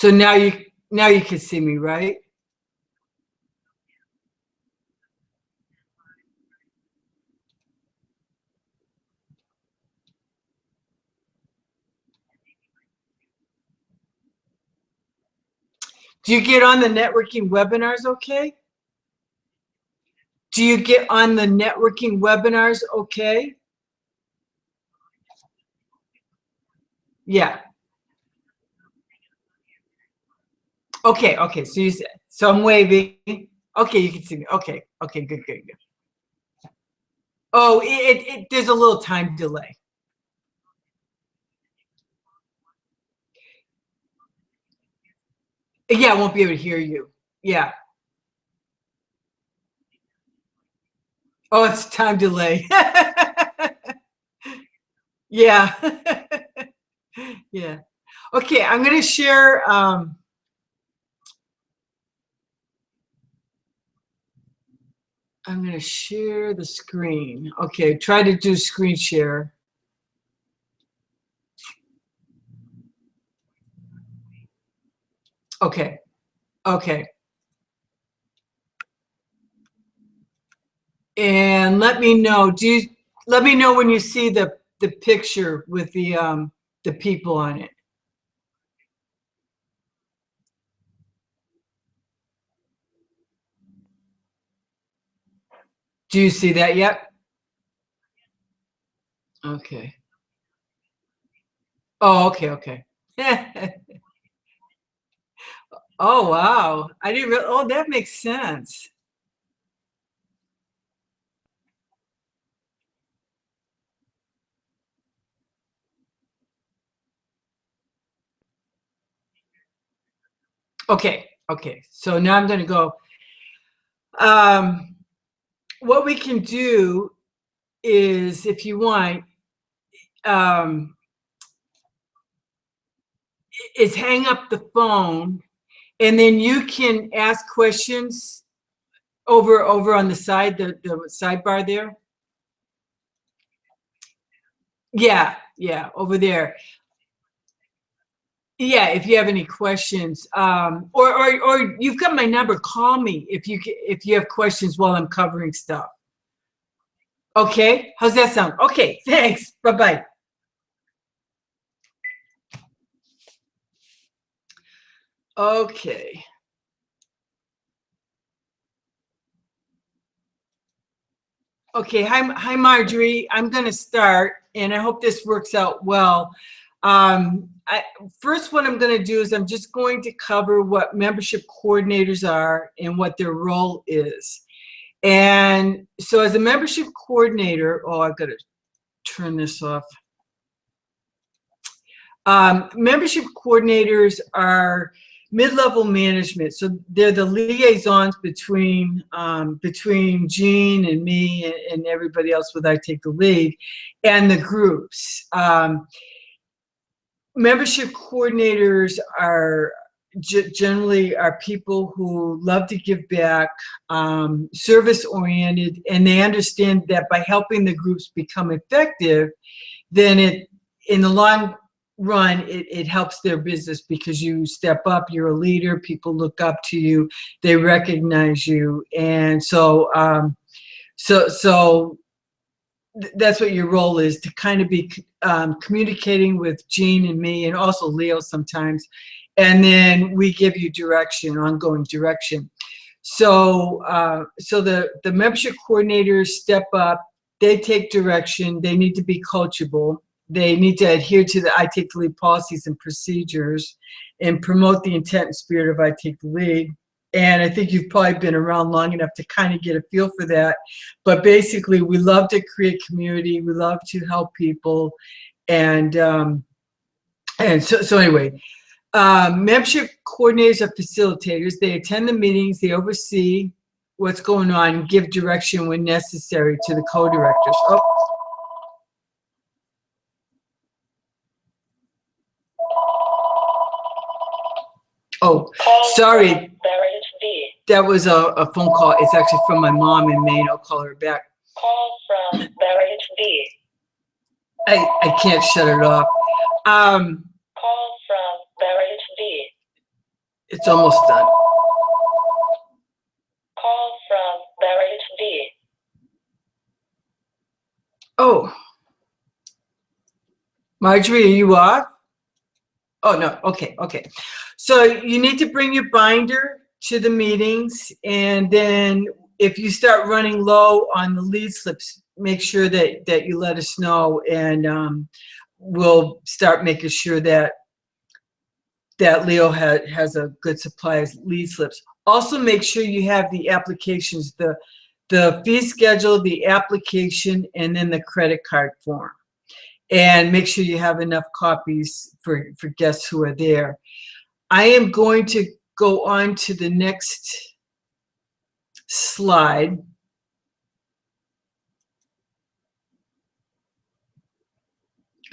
So now you can see me, right? Do you get on the networking webinars okay? Do you get on the networking webinars okay? Yeah. Okay, okay. So I'm waving. Okay, you can see me. Okay, okay, good, good, good. Oh, there's a little time delay. Yeah, I won't be able to hear you. Yeah. Oh, it's time delay. Yeah. Yeah. Okay, I'm gonna share. I'm gonna share the screen. Okay, try to do screen share. Okay. Okay. And let me know. Let me know when you see the picture with the people on it. Do you see that yet? Okay. Oh, okay, okay. Oh, wow. I didn't really, oh, that makes sense. Okay, okay. So now I'm going to go. What we can do is, if you want, um, is hang up the phone, and then you can ask questions over on the side, the sidebar there. Yeah, yeah, over there. Yeah, if you have any questions, or you've got my number. Call me if you have questions while I'm covering stuff. Okay, how's that sound? Okay, thanks. Bye bye. Okay. Okay, hi Margery. I'm going to start, and I hope this works out well. First, what I'm going to do is I'm just going to cover what membership coordinators are and what their role is. And so as a membership coordinator, oh, I've got to turn this off. Membership coordinators are mid-level management, so they're the liaisons between Jean and me and everybody else with I Take the Lead, and the groups. Membership coordinators are generally are people who love to give back, service-oriented, and they understand that by helping the groups become effective, then in the long run, it helps their business because you step up, you're a leader, people look up to you, they recognize you. And so, that's what your role is, to kind of be communicating with Jean and me, and also Leo sometimes. And then we give you direction, ongoing direction. So, the membership coordinators step up, they take direction, they need to be coachable. They need to adhere to the I Take the Lead policies and procedures and promote the intent and spirit of I Take the Lead. And I think you've probably been around long enough to kind of get a feel for that. But basically, we love to create community. We love to help people. And so anyway, membership coordinators are facilitators. They attend the meetings. They oversee what's going on and give direction when necessary to the co-directors. Oh, sorry. That was a phone call. It's actually from my mom in Maine. I'll call her back. Call from Marriage B. I can't shut it off. Call from Marriage B. It's almost done. Call from Margery V. Oh, Margery, are you off? Oh, no. Okay. Okay. So you need to bring your binder to the meetings. And then if you start running low on the lead slips, make sure that you let us know. And we'll start making sure that Leo has a good supply of lead slips. Also, make sure you have the applications, the fee schedule, the application, and then the credit card form. And make sure you have enough copies for guests who are there. I am going to go on to the next slide.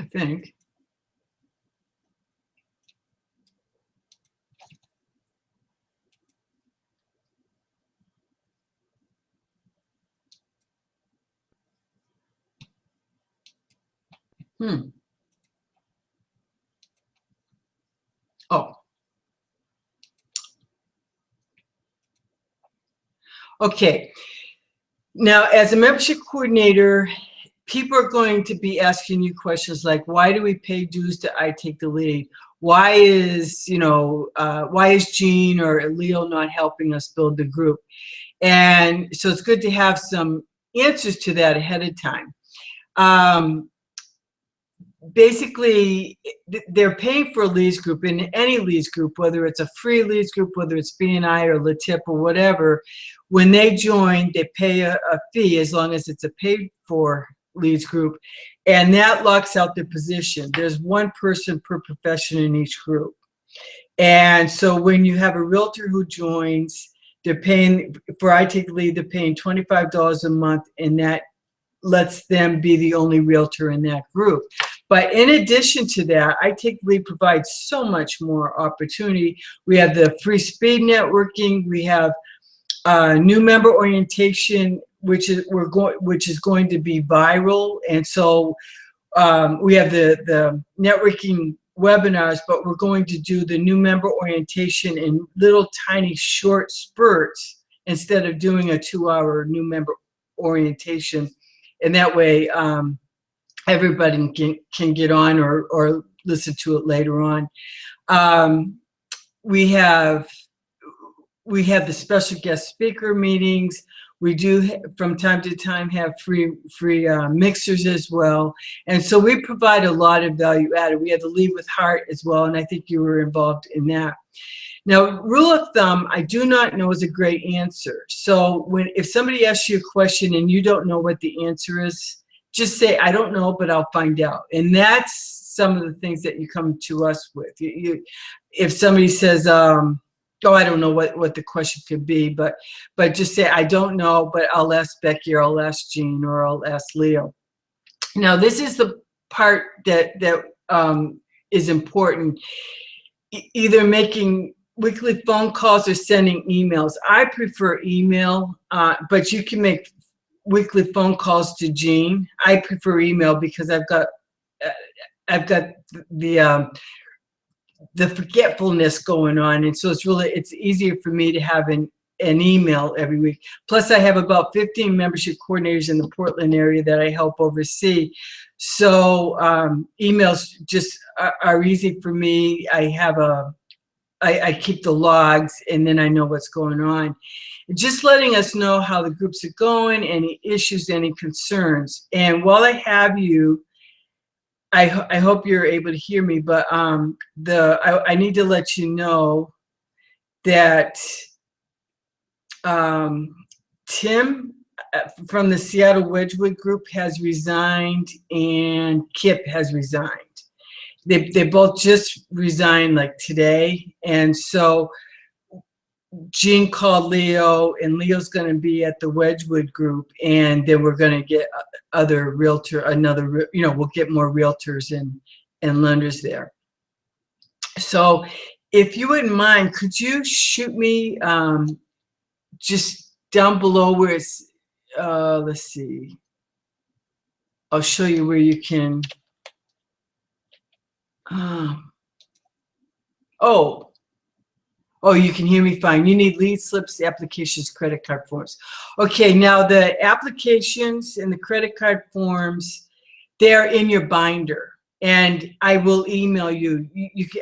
I think. Oh. Okay. Now, as a membership coordinator, people are going to be asking you questions like, why do we pay dues to I Take the Lead? Why is, why is Jean or Leo not helping us build the group? And so it's good to have some answers to that ahead of time. Basically, they're paying for a leads group. In any leads group, whether it's a free leads group, whether it's BNI or LaTip or whatever, when they join, they pay a fee as long as it's a paid for leads group, and that locks out their position. There's one person per profession in each group. And so when you have a realtor who joins, they're paying, for I Take the Lead, they're paying $25 a month, and that lets them be the only realtor in that group. But in addition to that, I Take the Lead provides so much more opportunity. We have the free speed networking. We have new member orientation, which is going to be viral. And so we have the networking webinars, but we're going to do the new member orientation in little tiny short spurts instead of doing a 2-hour new member orientation. And that way, everybody can get on or listen to it later on. We have the special guest speaker meetings. We do from time to time have free mixers as well. And so we provide a lot of value added. We have the Lead with Heart as well, and I think you were involved in that. Now, rule of thumb, I do not know is a great answer. So if somebody asks you a question and you don't know what the answer is, just say, I don't know, but I'll find out. And that's some of the things that you come to us with. If somebody says, oh, I don't know what the question could be, but just say, I don't know, but I'll ask Becky, or I'll ask Jean, or I'll ask Leo. Now, this is the part that is important. Either making weekly phone calls or sending emails. I prefer email, but you can make weekly phone calls to Jean. I prefer email because I've got the forgetfulness going on, and so it's easier for me to have an email every week. Plus, I have about 15 membership coordinators in the Portland area that I help oversee. So emails just are easy for me. I keep the logs, and then I know what's going on. Just letting us know how the groups are going, any issues, any concerns. And while I have you, I hope you're able to hear me, but I need to let you know that Tim from the Seattle Wedgwood group has resigned, and Kip has resigned. They both just resigned like today, and so Jean called Leo, and Leo's going to be at the Wedgwood group, and then we're going to get we'll get more realtors and lenders there. So if you wouldn't mind, could you shoot me just down below where it's, let's see, I'll show you where you can, oh, Oh, you can hear me fine. You need lead slips, applications, credit card forms. Okay, now the applications and the credit card forms, they're in your binder, and I will email you.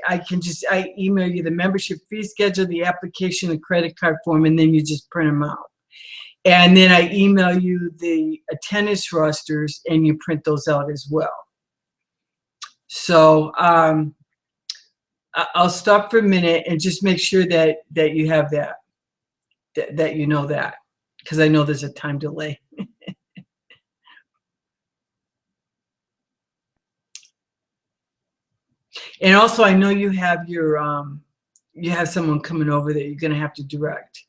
I email you the membership fee schedule, the application, the credit card form, and then you just print them out. And then I email you the attendance rosters, and you print those out as well. So I'll stop for a minute and just make sure that you have that you know that, because I know there's a time delay. And also, I know you have your you have someone coming over that you're going to have to direct.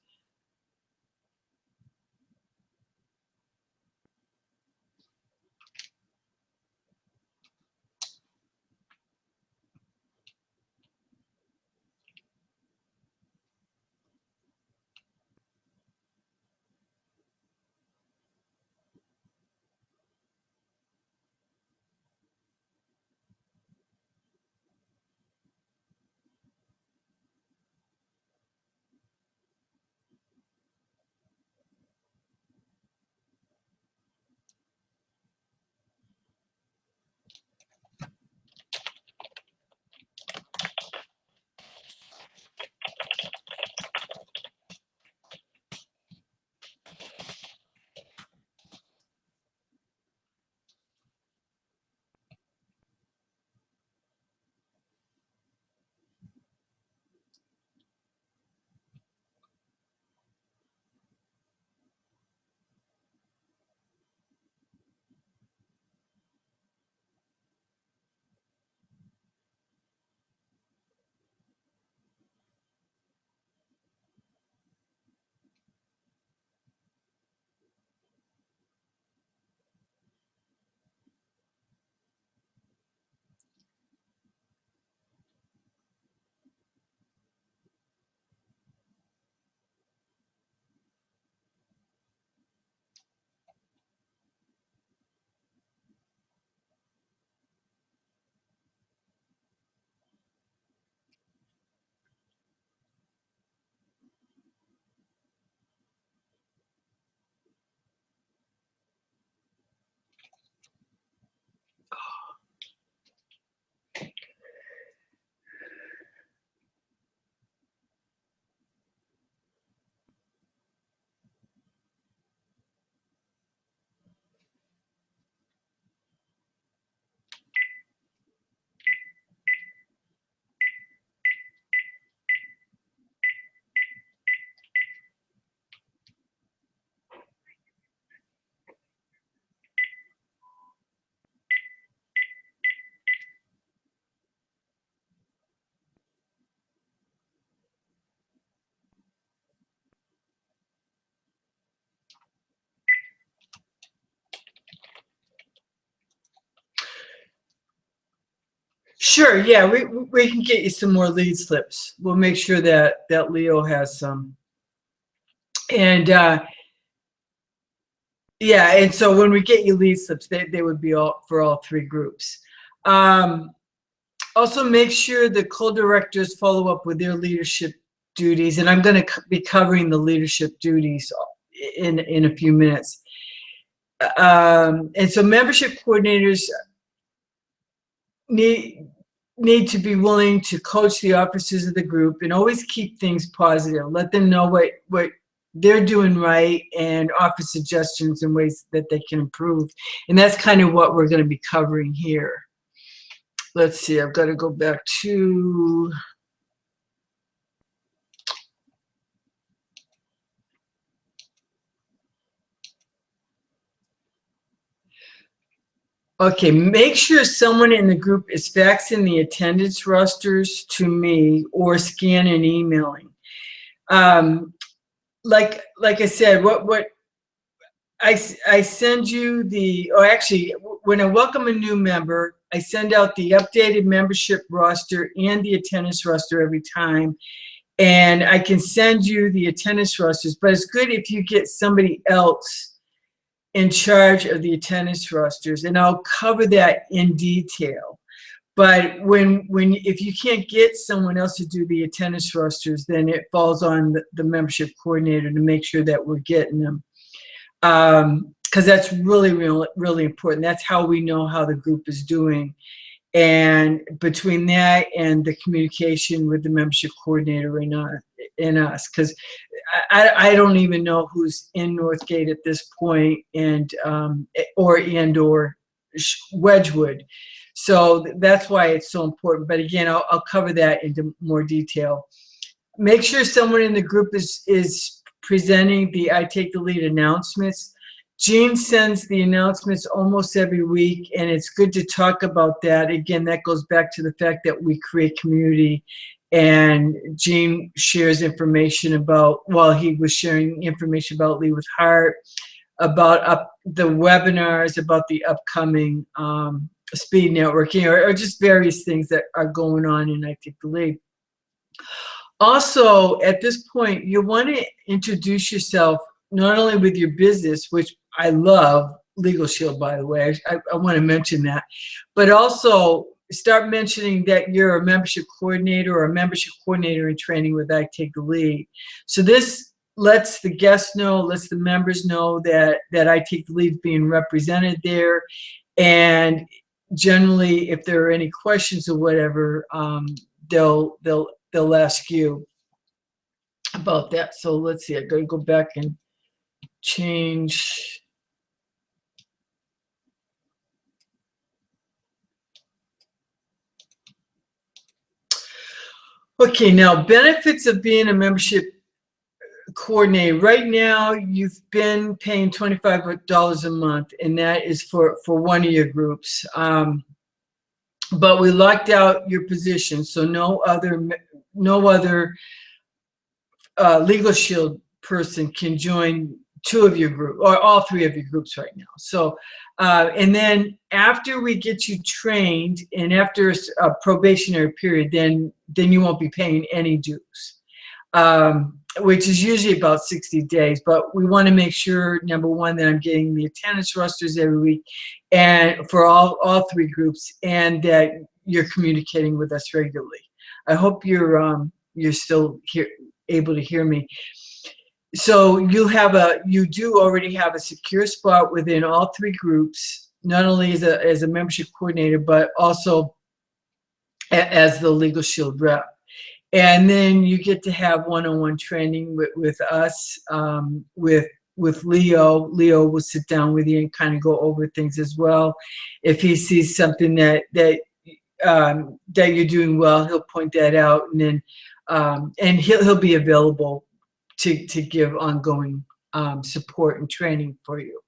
Sure, yeah, we can get you some more lead slips. We'll make sure that Leo has some. And yeah, and so when we get you lead slips, they would be all for all three groups. Also, make sure the co-directors follow up with their leadership duties, and I'm going to be covering the leadership duties in a few minutes. And so membership coordinators need to be willing to coach the officers of the group and always keep things positive. Let them know what they're doing right and offer suggestions and ways that they can improve. And that's kind of what we're going to be covering here. Let's see, I've got to go back to... Okay, make sure someone in the group is faxing the attendance rosters to me or scan and emailing. Like I said, what I send you the, or actually, when I welcome a new member, I send out the updated membership roster and the attendance roster every time. And I can send you the attendance rosters, but it's good if you get somebody else in charge of the attendance rosters, and I'll cover that in detail. But if you can't get someone else to do the attendance rosters, then it falls on the membership coordinator to make sure that we're getting them. Because that's really important. That's how we know how the group is doing. And between that and the communication with the membership coordinator and us, because I don't even know who's in Northgate at this point, or Wedgwood. So that's why it's so important. But again, I'll cover that into more detail. Make sure someone in the group is presenting the I Take the Lead announcements. Jean sends the announcements almost every week, and it's good to talk about that. Again, that goes back to the fact that we create community, and Jean shares information about, well, he was sharing information about Lead with Heart, about the webinars, about the upcoming speed networking, or just various things that are going on in I Take the Lead. Also, at this point, you want to introduce yourself not only with your business, which I love, Legal Shield, by the way, I want to mention that, but also start mentioning that you're a membership coordinator or a membership coordinator in training with I Take the Lead. So this lets the guests know, lets the members know that I Take the Lead is being represented there. And generally, if there are any questions or whatever, they'll ask you about that. So let's see, I'm going to go back and change. Okay, now benefits of being a membership coordinator. Right now, you've been paying $25 a month, and that is for one of your groups. But we locked out your position, so no other Legal Shield person can join two of your group or all three of your groups right now. So, and then after we get you trained and after a probationary period, then you won't be paying any dues, which is usually about 60 days. But we want to make sure, number one, that I'm getting the attendance rosters every week and for all three groups, and that you're communicating with us regularly. I hope you're still here, able to hear me. So you do already have a secure spot within all three groups, not only as a membership coordinator, but also as the Legal Shield rep. And then you get to have one-on-one training with us, with Leo. Leo will sit down with you and kind of go over things as well. If he sees something that you're doing well, he'll point that out, and then and he'll be available to give ongoing support and training for you.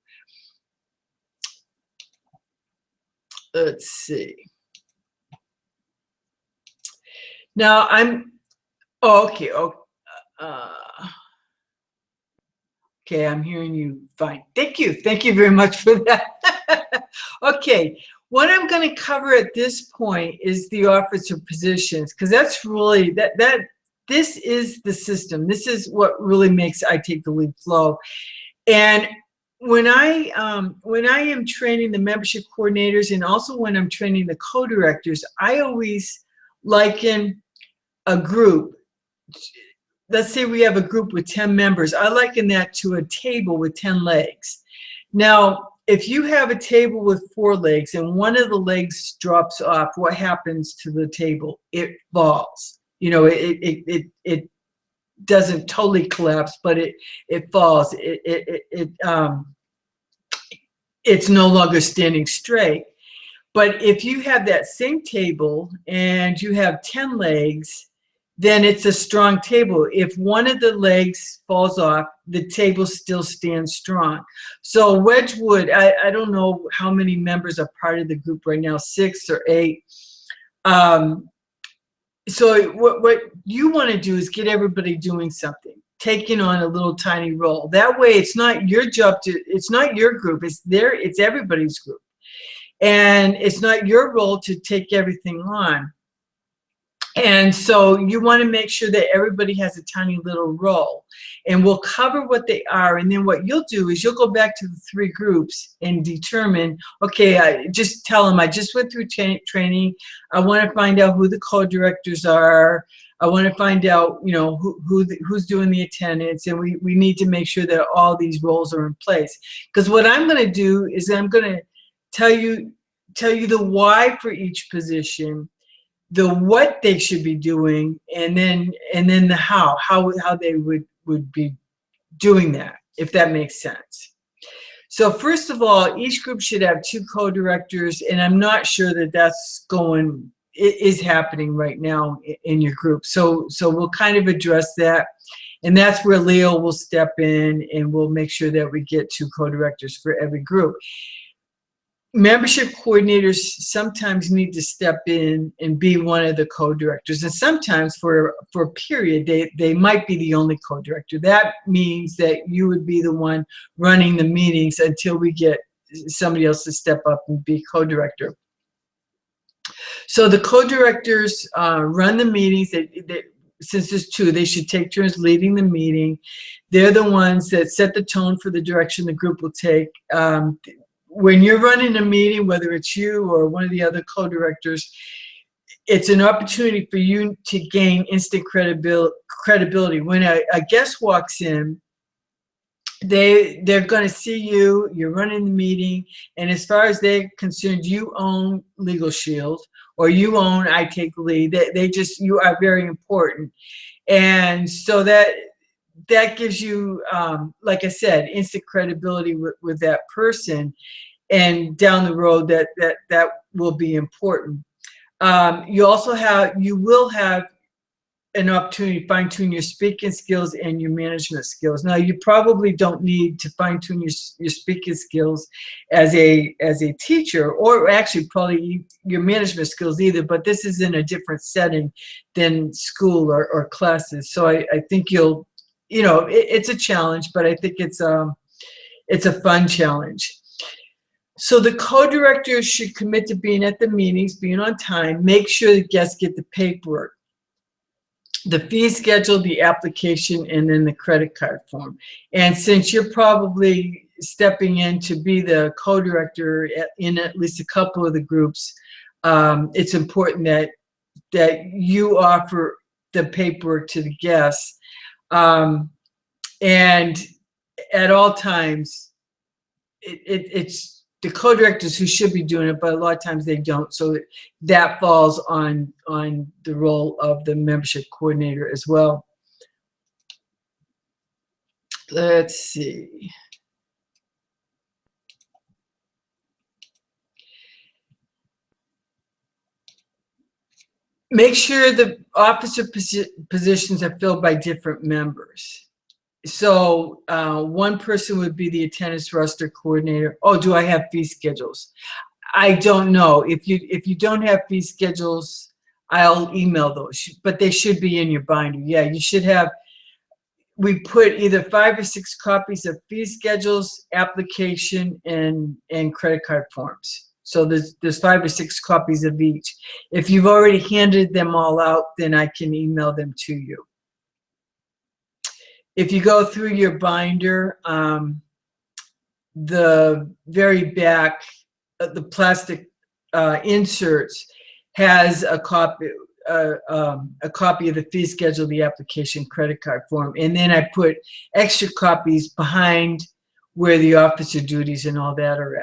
Let's see. Now okay. Okay, I'm hearing you fine. Thank you very much for that. Okay, what I'm going to cover at this point is the officer positions, because that's really this is the system. This is what really makes I Take the Lead flow. And when I am training the membership coordinators, and also when I'm training the co-directors, I always liken a group. Let's say we have a group with 10 members. I liken that to a table with 10 legs. Now, if you have a table with 4 legs and one of the legs drops off, what happens to the table? It falls. You know, it doesn't totally collapse, but it falls. It's no longer standing straight. But if you have that same table and you have 10 legs, then it's a strong table. If one of the legs falls off, the table still stands strong. So Wedgwood, I don't know how many members are part of the group right now, 6 or 8. So what you want to do is get everybody doing something, taking on a little tiny role. That way it's not your job it's not your group, it's everybody's group. And it's not your role to take everything on. And so you want to make sure that everybody has a tiny little role, and we'll cover what they are. And then what you'll do is you'll go back to the 3 groups and determine, okay, I just tell them I just went through training. I want to find out who the co-directors are. I want to find out, you know, who's doing the attendance, and we need to make sure that all these roles are in place. Because what I'm going to do is I'm going to tell you the why for each position, the what they should be doing, and then the how they would be doing that, if that makes sense. So first of all, each group should have 2 co-directors, and I'm not sure that that's is happening right now in your group. So we'll kind of address that, and that's where Leo will step in, and we'll make sure that we get 2 co-directors for every group. Membership coordinators sometimes need to step in and be one of the co-directors, and sometimes for a period they might be the only co-director. That means that you would be the one running the meetings until we get somebody else to step up and be co-director. So the co-directors run the meetings. Since there's 2, they should take turns leading the meeting. They're the ones that set the tone for the direction the group will take. When you're running a meeting, whether it's you or one of the other co-directors, it's an opportunity for you to gain instant credibility. When a guest walks in, they're going to see you're running the meeting, and as far as they're concerned, you own Legal Shield, or you own I Take the Lead. You are very important. And so that gives you, like I said, instant credibility with that person, and down the road that will be important. You will have an opportunity to fine-tune your speaking skills and your management skills. Now, you probably don't need to fine-tune your speaking skills as a teacher, or actually probably your management skills either, but this is in a different setting than school or classes. So I think you'll, it's a challenge, but I think it's a fun challenge. So the co-directors should commit to being at the meetings, being on time, make sure the guests get the paperwork, the fee schedule, the application, and then the credit card form. And since you're probably stepping in to be the co-director in at least a couple of the groups, it's important that you offer the paperwork to the guests. And at all times, it's the co-directors who should be doing it, but a lot of times they don't. So that falls on the role of the membership coordinator as well. Let's see. Make sure the officer positions are filled by different members. So one person would be the attendance roster coordinator. Oh, do I have fee schedules? I don't know. If you don't have fee schedules, I'll email those, but they should be in your binder. Yeah, you should have. We put either 5 or 6 copies of fee schedules, application, and credit card forms. So there's 5 or 6 copies of each. If you've already handed them all out, then I can email them to you. If you go through your binder, the very back, the plastic inserts has a copy of the fee schedule, the application, credit card form, and then I put extra copies behind where the officer duties and all that are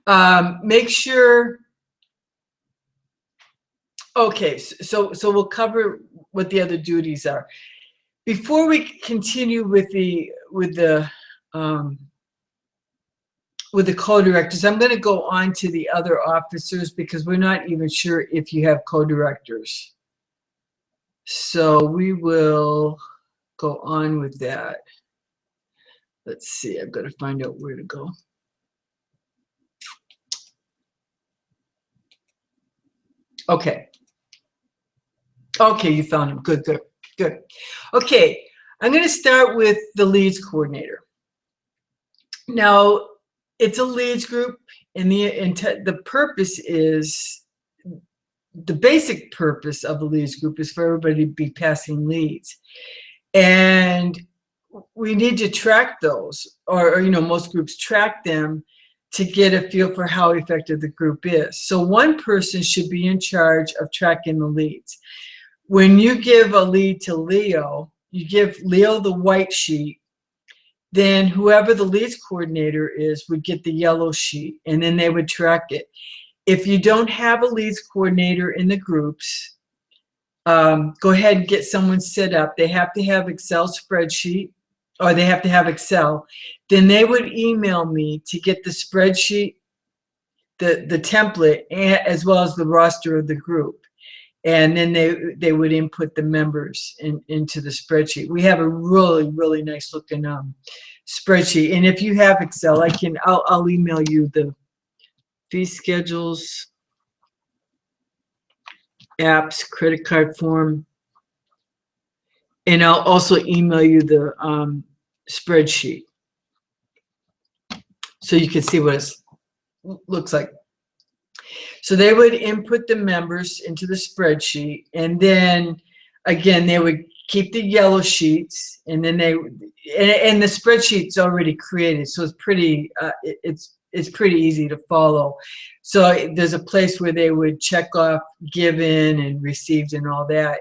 at. Make sure. Okay, so we'll cover what the other duties are. Before we continue with the co-directors, I'm going to go on to the other officers because we're not even sure if you have co-directors. So we will go on with that. Let's see, I've got to find out where to go. Okay. Okay, you found him. Good. Okay, I'm going to start with the leads coordinator. Now, It's a leads group, and the purpose is, the basic purpose of the leads group is for everybody to be passing leads. And we need to track those, or most groups track them to get a feel for how effective the group is. So one person should be in charge of tracking the leads. When you give a lead to Leo, you give Leo the white sheet, then whoever the leads coordinator is would get the yellow sheet, and then they would track it. If you don't have a leads coordinator in the groups, go ahead and get someone set up. They have to have Excel spreadsheet, or they have to have Excel. Then they would email me to get the spreadsheet, the template, as well as the roster of the group. And then they would input the members into the spreadsheet. We have a really, really nice looking spreadsheet. And if you have Excel, I'll email you the fee schedules, apps, credit card form, and I'll also email you the spreadsheet so you can see what it looks like. So they would input the members into the spreadsheet, and then again they would keep the yellow sheets, and then and the spreadsheet's already created, so it's pretty pretty easy to follow. So there's a place where they would check off given and received and all that.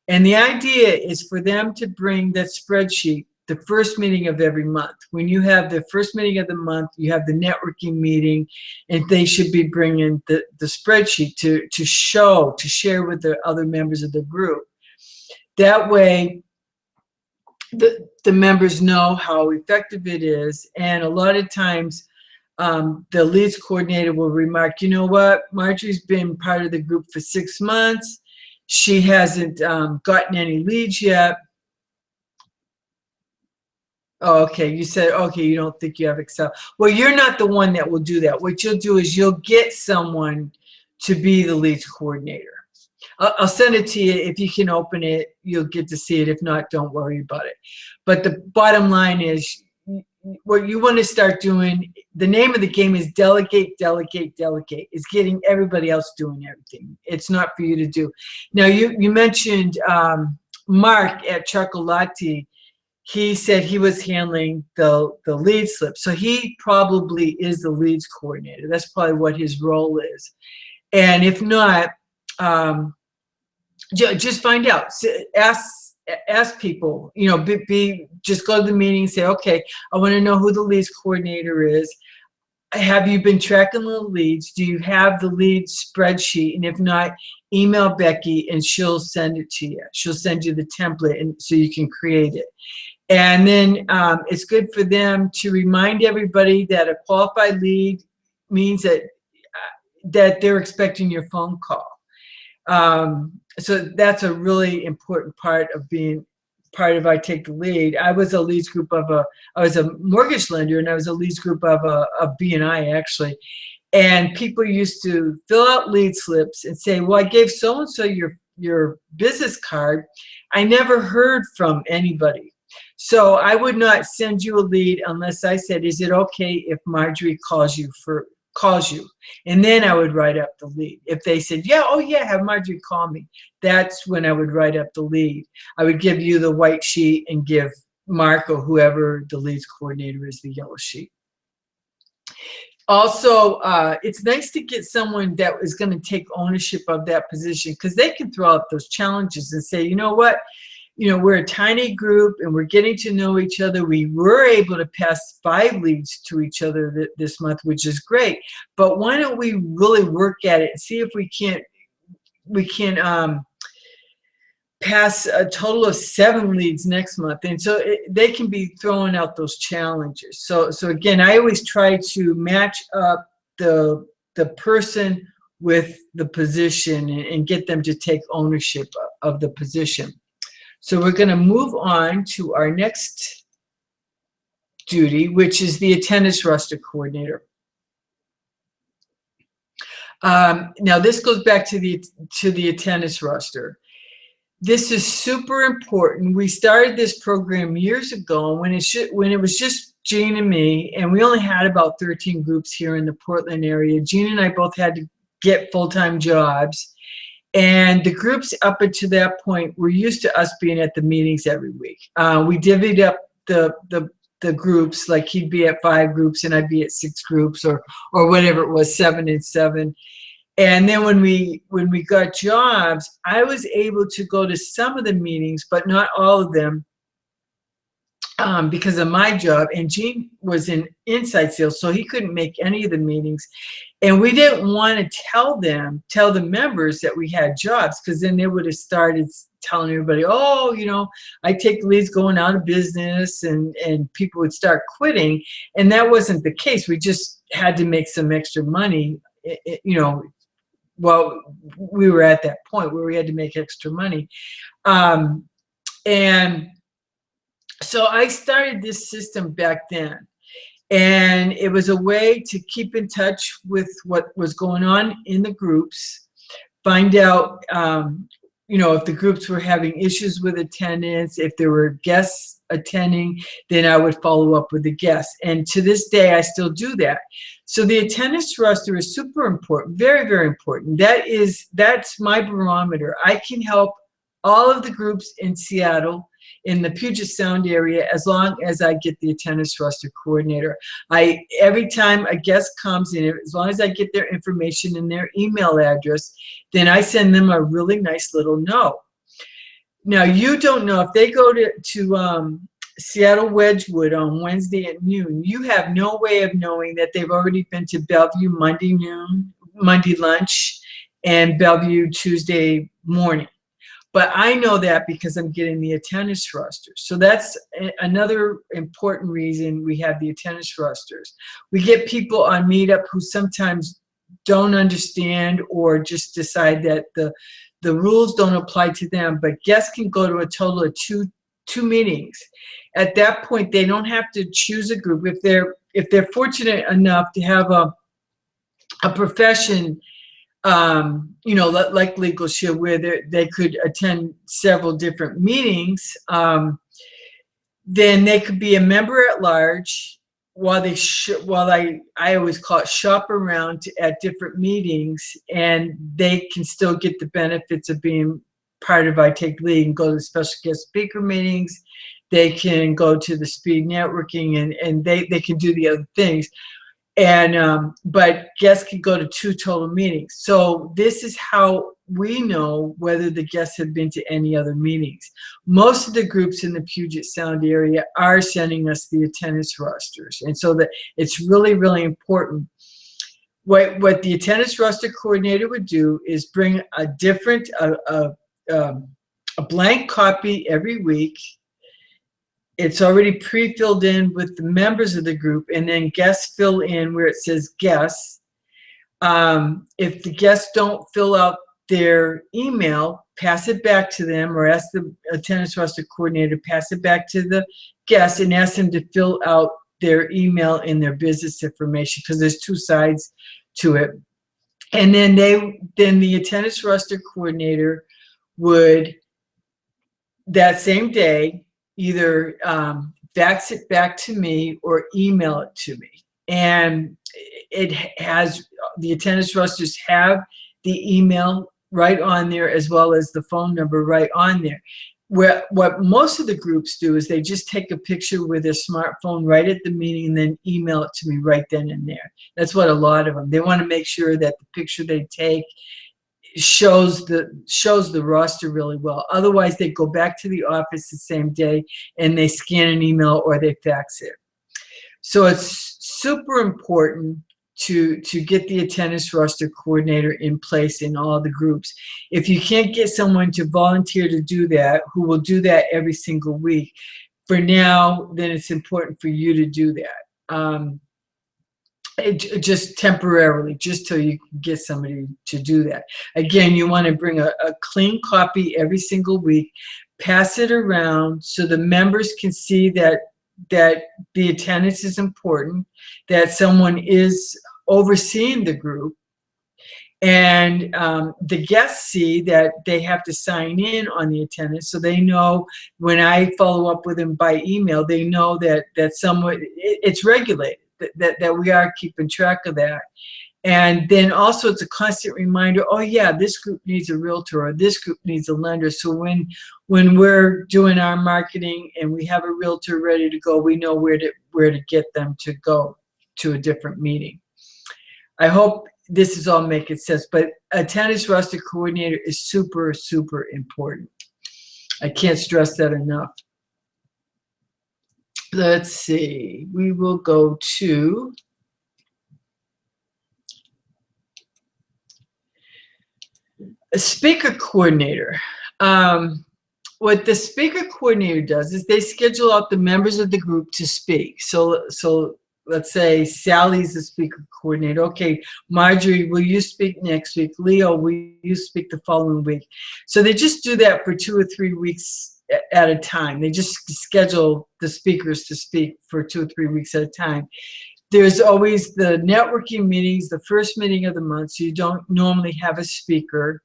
And the idea is for them to bring that spreadsheet the first meeting of every month. When you have the first meeting of the month, you have the networking meeting, and they should be bringing the spreadsheet to share with the other members of the group. That way, the members know how effective it is. And a lot of times, the leads coordinator will remark, you know what, Margery's been part of the group for 6 months. She hasn't gotten any leads yet. Oh, okay, you said, okay, you don't think you have Excel. Well, you're not the one that will do that. What you'll do is you'll get someone to be the leads coordinator. I'll send it to you. If you can open it, you'll get to see it. If not, don't worry about it. But the bottom line is, what you want to start doing, the name of the game is delegate, delegate, delegate. It's getting everybody else doing everything. It's not for you to do. Now, you mentioned Mark at Chocolati. He said he was handling the lead slip. So he probably is the leads coordinator. That's probably what his role is. And if not, just find out. Ask people, just go to the meeting and say, okay, I want to know who the leads coordinator is. Have you been tracking the leads? Do you have the leads spreadsheet? And if not, email Becky and she'll send it to you. She'll send you the template, and so you can create it. And then it's good for them to remind everybody that a qualified lead means that they're expecting your phone call. So that's a really important part of being part of I Take the Lead. I was a leads group I was a mortgage lender, and I was a leads group of B&I actually. And people used to fill out lead slips and say, well, I gave so-and-so your business card. I never heard from anybody. So I would not send you a lead unless I said, is it okay if Margery calls you? And then I would write up the lead. If they said, yeah, oh yeah, have Margery call me, that's when I would write up the lead. I would give you the white sheet and give Mark or whoever the leads coordinator is the yellow sheet. Also, it's nice to get someone that is going to take ownership of that position, because they can throw out those challenges and say, you know what, we're a tiny group and we're getting to know each other. We were able to pass 5 leads to each other this month, which is great. But why don't we really work at it and see if we can pass a total of 7 leads next month. And so they can be throwing out those challenges. So again, I always try to match up the person with the position and get them to take ownership of the position. So we're going to move on to our next duty, which is the attendance roster coordinator. Now this goes back to the attendance roster. This is super important. We started this program years ago when it was just Jean and me, and we only had about 13 groups here in the Portland area. Jean and I both had to get full-time jobs. And the groups up until that point were used to us being at the meetings every week. We divvied up the groups, like he'd be at 5 groups and I'd be at 6 groups, or whatever it was, 7 and 7. And then when we got jobs, I was able to go to some of the meetings, but not all of them, because of my job. And Gene was in inside sales, so he couldn't make any of the meetings. And we didn't want to tell the members that we had jobs, because then they would have started telling everybody, oh, you know, I take leads going out of business, and people would start quitting. And that wasn't the case. We just had to make some extra money, you know. Well, we were at that point where we had to make extra money. And so I started this system back then. And it was a way to keep in touch with what was going on in the groups, find out, you know, if the groups were having issues with attendance, if there were guests attending, then I would follow up with the guests. And to this day, I still do that. So the attendance roster is super important, very, very important. That's my barometer. I can help all of the groups in Seattle, in the Puget Sound area, as long as I get the attendance roster coordinator. Every time a guest comes in, as long as I get their information and their email address, then I send them a really nice little note. Now, you don't know if they go to Seattle Wedgwood on Wednesday at noon, you have no way of knowing that they've already been to Bellevue Monday lunch, and Bellevue Tuesday morning. But I know that because I'm getting the attendance rosters. So that's another important reason we have the attendance rosters. We get people on Meetup who sometimes don't understand, or just decide that the rules don't apply to them, but guests can go to a total of two meetings. At that point, they don't have to choose a group. If they're fortunate enough to have a profession, you know, like Legal Shield, where they could attend several different meetings, then they could be a member at large while I always call it shop around at different meetings, and they can still get the benefits of being part of I Take Lead and go to special guest speaker meetings. They can go to the speed networking, and they can do the other things. And but guests can go to 2 total meetings. So this is how we know whether the guests have been to any other meetings. Most of the groups in the Puget Sound area are sending us the attendance rosters, and so that it's really, really important. What the attendance roster coordinator would do is bring a different a blank copy every week. It's already pre-filled in with the members of the group, and then guests fill in where it says guests. If the guests don't fill out their email, pass it back to them, or ask the attendance roster coordinator to pass it back to the guests and ask them to fill out their email and their business information, because there's 2 sides to it. And then the attendance roster coordinator would, that same day, either fax it back to me or email it to me. And it has, the attendance rosters have the email right on there, as well as the phone number right on there. What most of the groups do is they just take a picture with their smartphone right at the meeting and then email it to me right then and there. That's what a lot of them, they want to make sure that the picture they take shows the roster really well. Otherwise, they go back to the office the same day and they scan an email or they fax it. So it's super important to get the attendance roster coordinator in place in all the groups. If you can't get someone to volunteer to do that, who will do that every single week, for now, then it's important for you to do that. Just temporarily, just till you can get somebody to do that. Again, you want to bring a clean copy every single week, pass it around so the members can see that the attendance is important, that someone is overseeing the group, And the guests see that they have to sign in on the attendance, so they know when I follow up with them by email, they know that someone, it's regulated, that we are keeping track of that. And then also it's a constant reminder, oh yeah, this group needs a realtor or this group needs a lender. So when we're doing our marketing and we have a realtor ready to go, we know where to get them to go to a different meeting. I hope this is all making sense, but attendance roster coordinator is super, super important. I can't stress that enough. Let's see, we will go to a speaker coordinator. What the speaker coordinator does is they schedule out the members of the group to speak. So let's say Sally's the speaker coordinator. Okay, Margery, will you speak next week? Leo, will you speak the following week? So they just do that for 2 or 3 weeks at a time. They just schedule the speakers to speak for 2 or 3 weeks at a time. There's always the networking meetings, the first meeting of the month, so you don't normally have a speaker.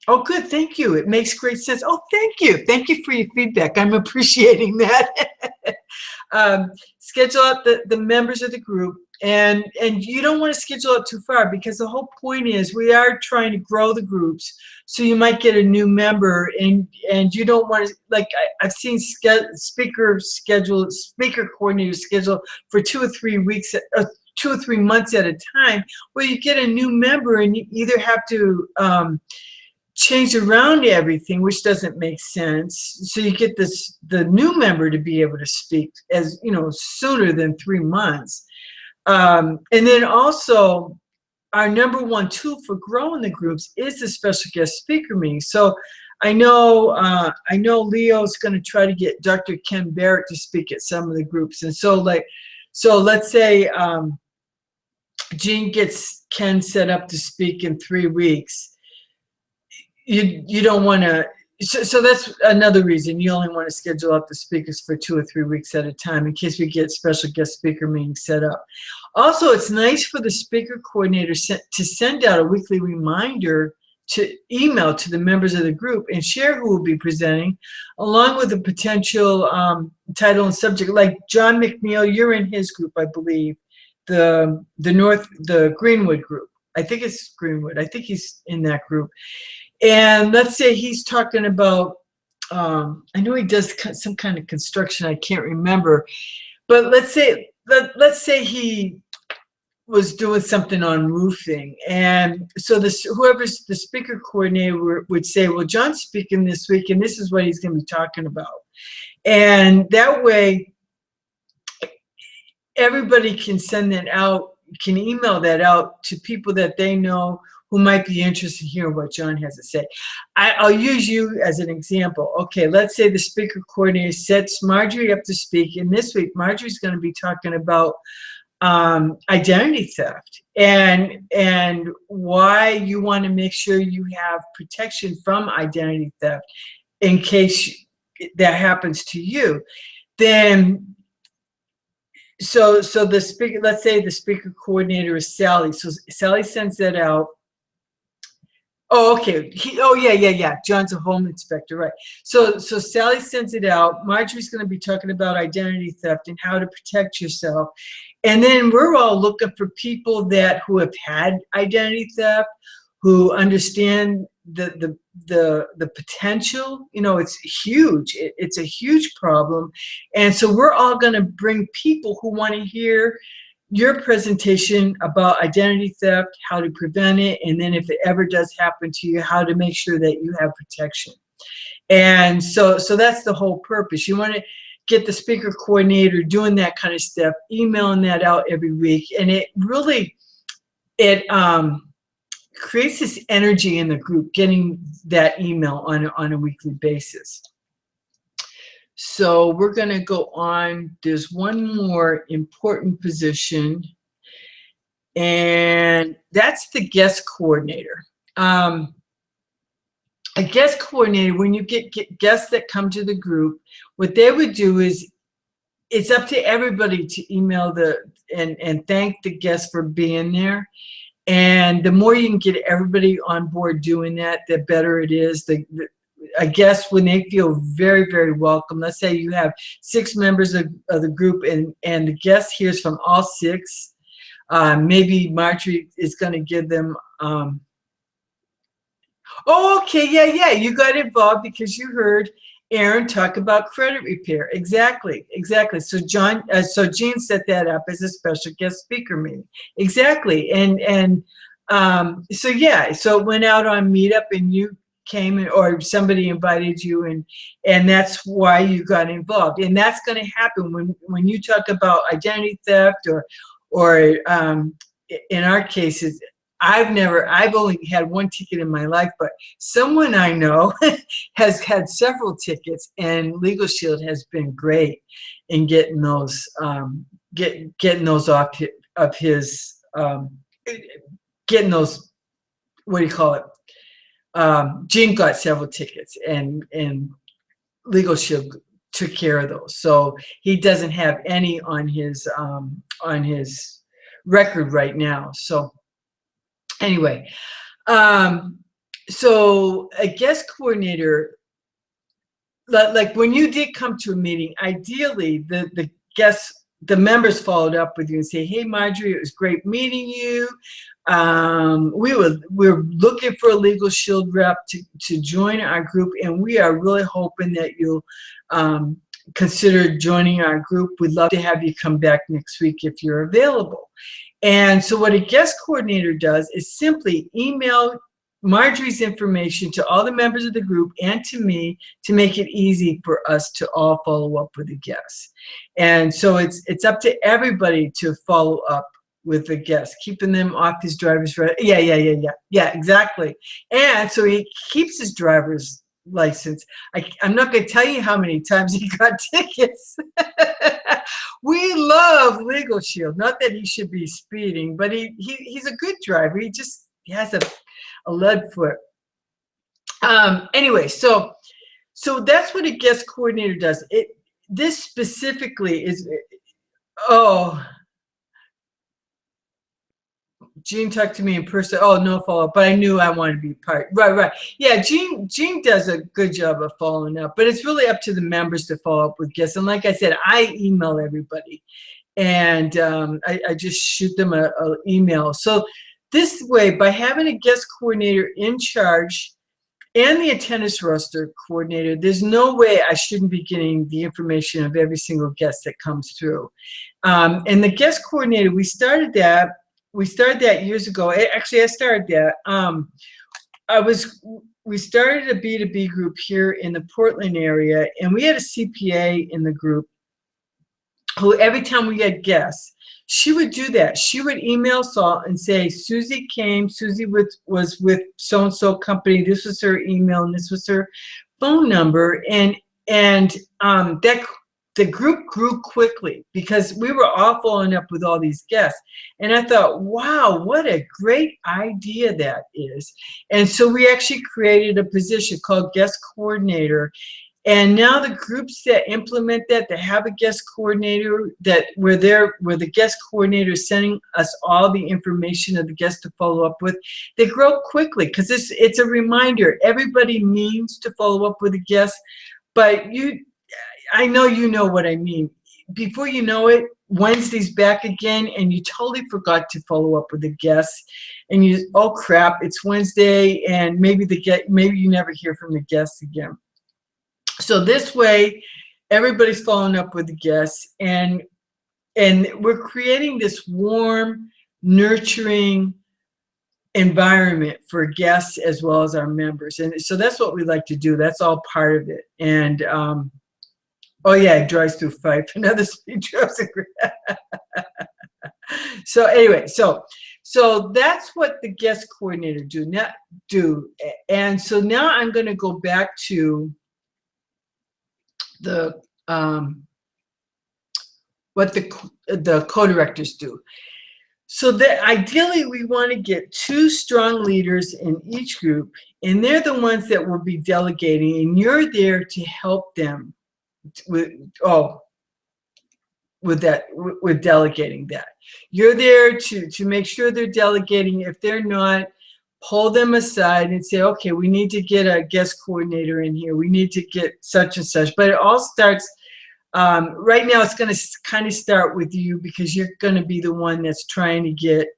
Oh, good. Thank you. It makes great sense. Oh, thank you. Thank you for your feedback. I'm appreciating that. Schedule out the members of the group, and you don't want to schedule it too far, because the whole point is we are trying to grow the groups. So you might get a new member, and you don't want to, like I've seen speaker coordinators schedule for 2 or 3 weeks, 2 or 3 months at a time. Well, you get a new member and you either have to change around everything, which doesn't make sense. So you get the new member to be able to speak, as you know, sooner than 3 months. And then also our #1 tool for growing the groups is the special guest speaker meeting. So I know Leo's going to try to get Dr. Ken Barrett to speak at some of the groups. And so let's say Jean gets Ken set up to speak in 3 weeks. You don't want to, so that's another reason you only want to schedule out the speakers for 2 or 3 weeks at a time, in case we get special guest speaker meetings set up. Also, it's nice for the speaker coordinator to send out a weekly reminder to email to the members of the group and share who will be presenting, along with a potential title and subject. Like John McNeil, you're in his group, I believe, the Greenwood group. I think it's Greenwood. I think he's in that group. And let's say he's talking about, I know he does some kind of construction, I can't remember, but let's say he was doing something on roofing, and so whoever's the speaker coordinator would say, well, John's speaking this week, and this is what he's going to be talking about. And that way, everybody can send that out, can email that out to people that they know who might be interested in hearing what John has to say. I'll use you as an example. Okay, let's say the speaker coordinator sets Margery up to speak, and this week Margery's going to be talking about identity theft and why you want to make sure you have protection from identity theft in case that happens to you. Then so the speaker, let's say the speaker coordinator is Sally. So Sally sends that out. Oh, okay. Yeah. John's a home inspector, right? So Sally sends it out. Margery's going to be talking about identity theft and how to protect yourself. And then we're all looking for people who have had identity theft, who understand the potential. You know, it's huge. It's a huge problem. And so we're all going to bring people who want to hear your presentation about identity theft, how to prevent it, and then if it ever does happen to you, how to make sure that you have protection. And so that's the whole purpose. You want to get the speaker coordinator doing that kind of stuff, emailing that out every week, and it really creates this energy in the group, getting that email on a weekly basis. So we're going to go on. There's one more important position, and that's the guest coordinator. A guest coordinator, when you get guests that come to the group, what they would do is it's up to everybody to email and thank the guests for being there. And the more you can get everybody on board doing that, the better it is. I guess when they feel very, very welcome, let's say you have 6 members of the group and the guest hears from all 6, maybe Margery is going to give them, oh, okay, yeah, you got involved because you heard Aaron talk about credit repair. Exactly. So Jean set that up as a special guest speaker meeting. Exactly. So yeah, so it went out on Meetup and you came or somebody invited you and that's why you got involved. And that's going to happen when you talk about identity theft or in our cases, I've only had 1 ticket in my life, but someone I know has had several tickets, and Legal Shield has been great in getting those getting those off of his getting those, what do you call it? Gene got several tickets, and Legal Shield took care of those, so he doesn't have any on his record right now. So anyway, so a guest coordinator, like when you did come to a meeting, ideally the members followed up with you and say, hey, Margery, it was great meeting you. We're looking for a Legal Shield rep to join our group, and we are really hoping that you'll consider joining our group. We'd love to have you come back next week if you're available. And so what a guest coordinator does is simply email Margery's information to all the members of the group and to me to make it easy for us to all follow up with the guests. And so it's up to everybody to follow up with the guest, keeping them off his driver's right. Yeah, exactly. And so he keeps his driver's license. I'm not going to tell you how many times he got tickets. We love Legal Shield. Not that he should be speeding, but he's a good driver. He has a lead foot. Anyway, so that's what a guest coordinator does. This specifically is, oh, Jean talked to me in person. Oh, no follow-up, but I knew I wanted to be part. Right. Yeah, Jean does a good job of following up, but it's really up to the members to follow up with guests. And like I said, I email everybody, and I just shoot them a email. So this way, by having a guest coordinator in charge and the attendance roster coordinator, there's no way I shouldn't be getting the information of every single guest that comes through. And the guest coordinator, we started that years ago. Actually, I started that. We started a B2B group here in the Portland area, and we had a CPA in the group who every time we had guests, she would do that. She would email Saul and say, Susie came, Susie was with so-and-so company, this was her email, and this was her phone number, and that the group grew quickly because we were all following up with all these guests. And I thought, wow, what a great idea that is. And so we actually created a position called guest coordinator. And now the groups that implement that have a guest coordinator, where the guest coordinator is sending us all the information of the guest to follow up with, they grow quickly because it's a reminder. Everybody means to follow up with a guest, but I know you know what I mean. Before you know it, Wednesday's back again, and you totally forgot to follow up with the guests, and oh crap, it's Wednesday, and maybe you never hear from the guests again. So this way, everybody's following up with the guests, and we're creating this warm, nurturing environment for guests as well as our members. And so that's what we like to do. That's all part of it. And oh yeah, it drives through Fife. Another speed drives. So anyway, so that's what the guest coordinator do. And so now I'm going to go back to what the co-directors do. So that ideally we want to get 2 strong leaders in each group, and they're the ones that will be delegating, and you're there to help them with, with delegating that. You're there to make sure they're delegating. If they're not, pull them aside and say, okay, we need to get a guest coordinator in here. We need to get such and such. But it all starts right now. It's going to kind of start with you because you're going to be the one that's trying to get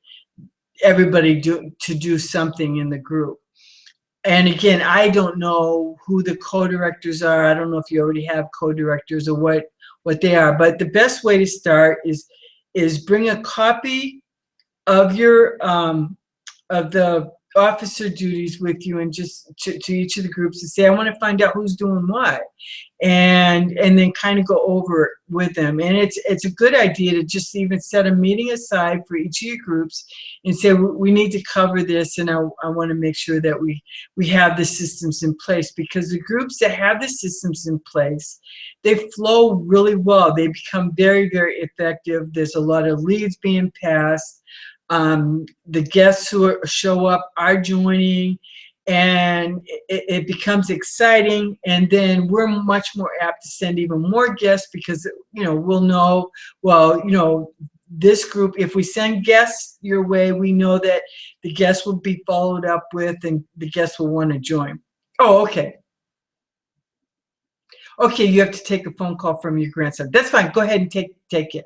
everybody to do something in the group. And again, I don't know who the co-directors are. I don't know if you already have co-directors or what they are. But the best way to start is bring a copy of your of the officer duties with you, and just to each of the groups to say, I want to find out who's doing what, and then kind of go over it with them. And it's a good idea to just even set a meeting aside for each of your groups and say, we need to cover this, and I want to make sure that we have the systems in place, because the groups that have the systems in place, they flow really well. They become very, very effective. There's a lot of leads being passed. The guests who show up are joining, and it becomes exciting. And then we're much more apt to send even more guests, because we'll know, well, this group, if we send guests your way, we know that the guests will be followed up with, and the guests will want to join. Oh, okay. Okay, you have to take a phone call from your grandson. That's fine. Go ahead and take it.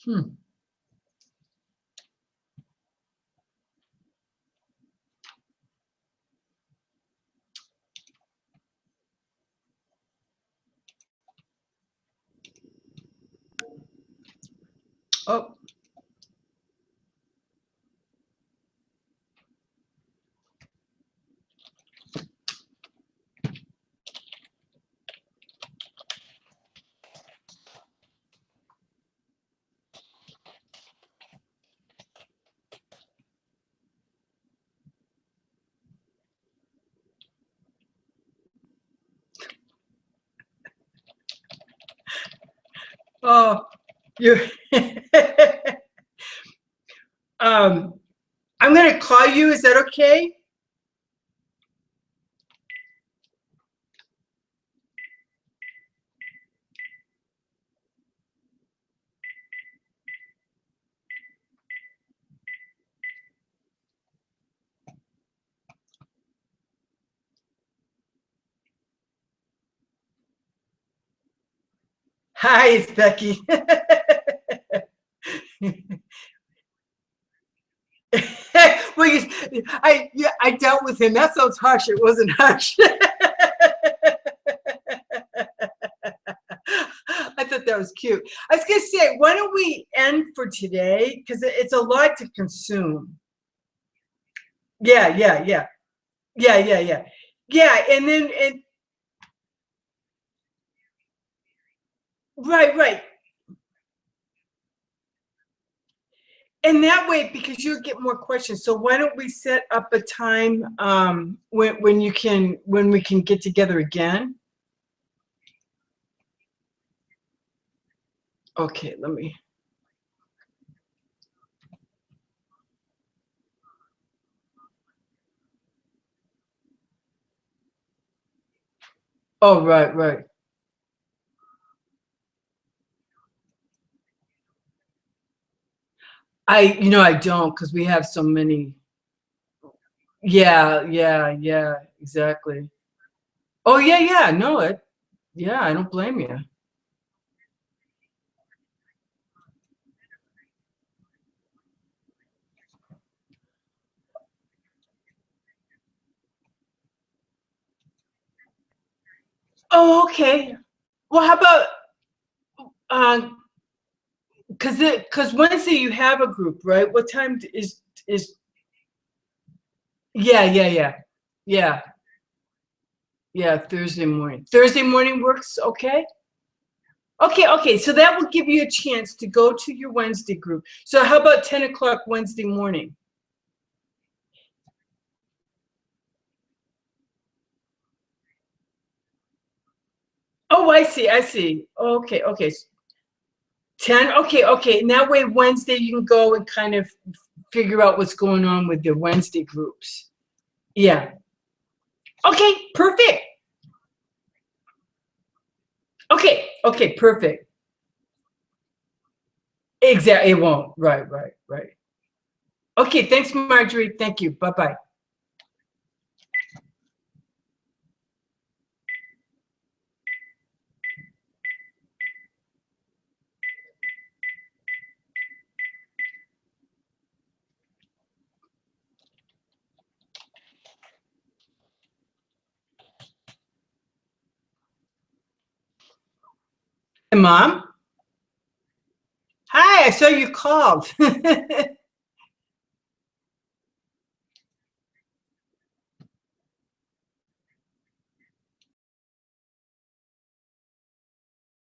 Hmm. Oh. Oh, you. I'm going to call you. Is that okay? Hi, it's Becky. I dealt with him. That sounds harsh. It wasn't harsh. I thought that was cute. I was gonna say, why don't we end for today? Because it's a lot to consume. Yeah, yeah, yeah, yeah, yeah, yeah, yeah. And then right, right. And that way, because you'll get more questions. So why don't we set up a time when we can get together again? Okay, let me. Oh, right, right. I don't because we have so many. Yeah, yeah, yeah, exactly. Oh, yeah, yeah. No, yeah, I don't blame you. Oh, okay. Well, how about because Wednesday you have a group, right? What time is yeah, yeah, yeah. Yeah, yeah, Thursday morning. Thursday morning works okay? Okay, okay. So that will give you a chance to go to your Wednesday group. So how about 10 o'clock Wednesday morning? Oh, I see, I see. Okay, okay. 10? Okay, okay. And that way Wednesday you can go and kind of figure out what's going on with the Wednesday groups. Yeah. Okay, perfect. Okay, okay, perfect. Exactly. It won't. Right, right, right. Okay, thanks, Marjorie. Thank you. Bye-bye. Hey, Mom. Hi, I saw you called.